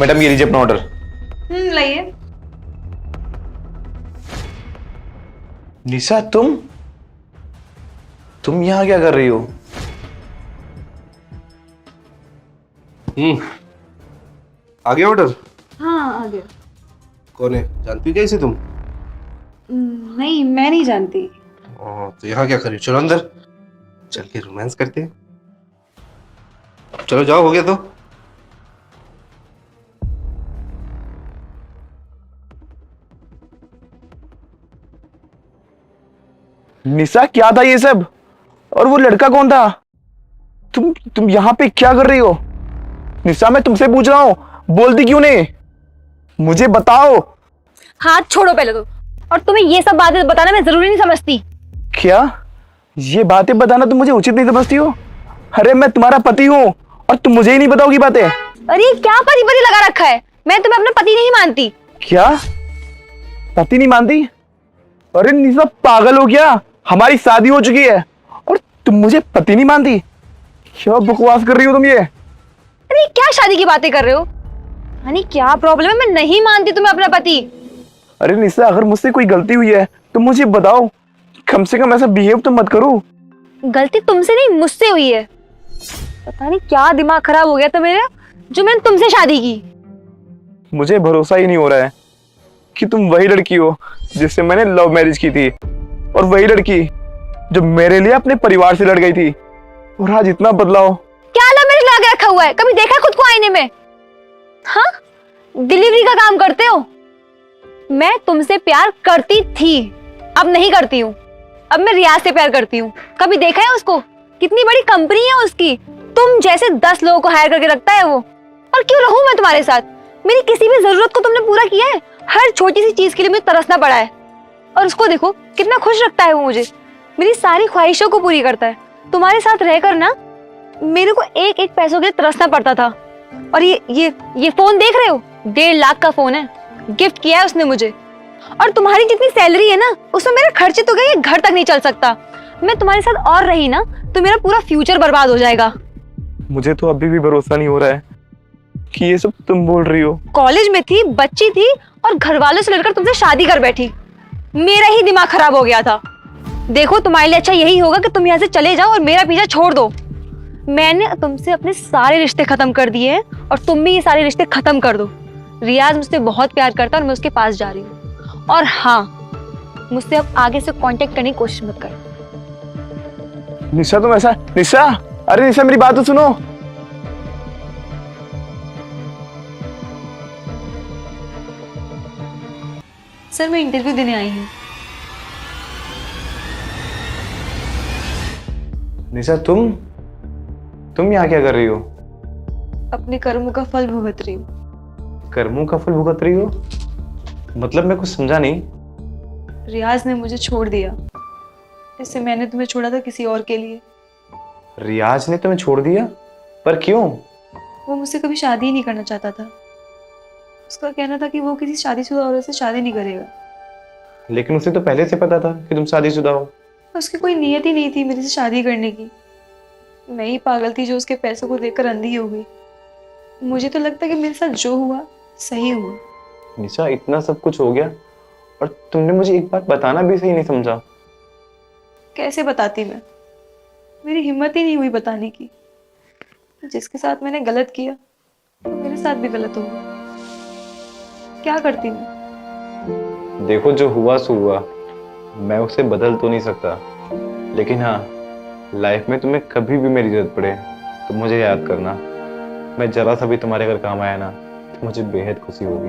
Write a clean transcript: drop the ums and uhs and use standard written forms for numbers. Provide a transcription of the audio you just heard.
Madam ये लीजिए अपना ऑर्डर। लाइए। निशा तुम यहाँ क्या कर रही हो? आ गया ऑर्डर? हाँ आ गया। कौन है, जानती क्या इसे तुम? नहीं मैं नहीं जानती। तो यहाँ क्या करी? चलो अंदर चल के रोमांस करते हैं। चलो जाओ, हो गया तो। निशा क्या था ये सब? और वो लड़का कौन था? तुम यहाँ पे क्या कर रही हो? निशा मैं तुमसे पूछ रहा हूँ, बोलती क्यों नहीं? मुझे बताओ। हाथ छोड़ो पहले तो। और तुम्हें ये सब बातें बताना मैं जरूरी नहीं समझती। क्या ये बातें बताना तुम मुझे उचित नहीं समझती हो? अरे मैं तुम्हारा पति हूँ और तुम मुझे ही नहीं बताओगी बातें। अरे ये क्या पति पति लगा रखा है? मैं तुम्हें अपना पति नहीं मानती। क्या पति नहीं मानती? अरे निशा पागल हो क्या? हमारी शादी हो चुकी है और तुम मुझे पति नहीं मानती? क्या बकवास कर रही हो तुम ये? अरे क्या शादी की बातें कर रहे हो? यानी क्या प्रॉब्लम है? मैं नहीं मानती तुम्हें अपना पति। अरे निशा अगर मुझसे कोई गलती हुई है तो मुझे बताओ, कम से कम ऐसा बिहेव तो मत करो। गलती तुमसे नहीं मुझसे हुई है। पता नहीं क्या दिमाग खराब हो गया था मेरा जो मैंने तुमसे शादी की। मुझे भरोसा ही नहीं हो रहा है कि तुम वही लड़की हो जिससे मैंने लव मैरिज की थी, और वही लड़की जो मेरे लिए अपने परिवार से लड़ गई थी, और आज इतना बदलाव। क्या लव मैरिज लगा के रखा हुआ है? कभी देखा है खुद को आईने में? हाँ, डिलीवरी का काम करते हो। मैं तुमसे प्यार करती थी, अब नहीं करती हूँ। अब मैं रियाज से प्यार करती हूँ। कभी देखा है उसको? कितनी बड़ी कंपनी है उसकी। तुम जैसे 10 लोगों को हायर करके रखता है वो। और क्यों रहूं मैं तुम्हारे साथ? मेरी किसी भी जरूरत को तुमने पूरा किया है? हर छोटी सी चीज के लिए मुझे तरसना पड़ा है। और उसको देखो कितना खुश रखता है वो मुझे। मेरी सारी ख्वाहिशों को पूरी करता है। तुम्हारे साथ रहकर ना मेरे को एक एक पैसों के लिए तरसना पड़ता था। और ये फोन देख रहे हो? 1.5 लाख का फोन है, गिफ्ट किया है उसने मुझे। और तुम्हारी जितनी सैलरी है ना उसमें मेरे खर्चे तो गए, घर तक नहीं चल सकता। मैं तुम्हारे साथ और रही ना तो मेरा पूरा फ्यूचर बर्बाद हो जाएगा। मुझे तो अभी भी भरोसा नहीं हो रहा है कि ये सब तुम बोल रही हो। कॉलेज में थी, बच्ची थी, और घर वालों से लड़कर तुमसे शादी कर बैठी। मेरा ही दिमाग खराब हो गया था। देखो तुम्हारे लिए अच्छा यही होगा कि तुम यहाँ से चले जाओ और मेरा पीछा छोड़ दो। मैंने तुमसे अपने सारे रिश्ते खत्म कर दिए हैं और तुम भी ये सारे रिश्ते खत्म कर दो। रियाज मुझसे बहुत प्यार करता है और मैं उसके पास जा रही हूँ। और हाँ, मुझसे अब आगे से कांटेक्ट करने की कोशिश मत कर। निशा तुम ऐसा, निशा, अरे निशा मेरी बात तो सुनो। सर मैं इंटरव्यू देने आई हूँ। निशा तुम यहाँ क्या कर रही हो? अपने कर्मों का फल भुगत रही हूँ। कर्मों का फल भुगत रही हो? मतलब मैं कुछ समझा नहीं। रियाज ने मुझे छोड़ दिया, इससे मैंने तुम्हें छोड़ा था किसी और के लिए। रियाज ने तुम्हें छोड़ दिया? पर क्यों? वो मुझसे कभी शादी ही नहीं करना चाहता था। उसका कहना था कि वो किसी शादीशुदा औरत से शादी नहीं करेगा। लेकिन उसे तो पहले से पता था कि तुम शादीशुदा हो। उसकी कोई नीयत ही नहीं थी मेरे से शादी करने की। मैं ही पागल थी जो उसके पैसों को देखकर अंधी हो गई। मुझे तो लगता है कि मेरे साथ जो हुआ सही हुआ। निशा इतना सब कुछ हो गया और तुमने मुझे एक बात बताना भी सही नहीं समझा। कैसे बताती मैं? मेरी हिम्मत ही नहीं हुई बताने की। जिसके साथ मैंने गलत किया तो मेरे साथ भी गलत हो गया। क्या करती मैं? देखो जो हुआ सो हुआ, मैं उसे बदल तो नहीं सकता, लेकिन हाँ, लाइफ में तुम्हें कभी भी मेरी जरूरत पड़े तो मुझे याद करना। मैं जरा सा भी तुम्हारे अगर काम आया ना तो मुझे बेहद खुशी होगी।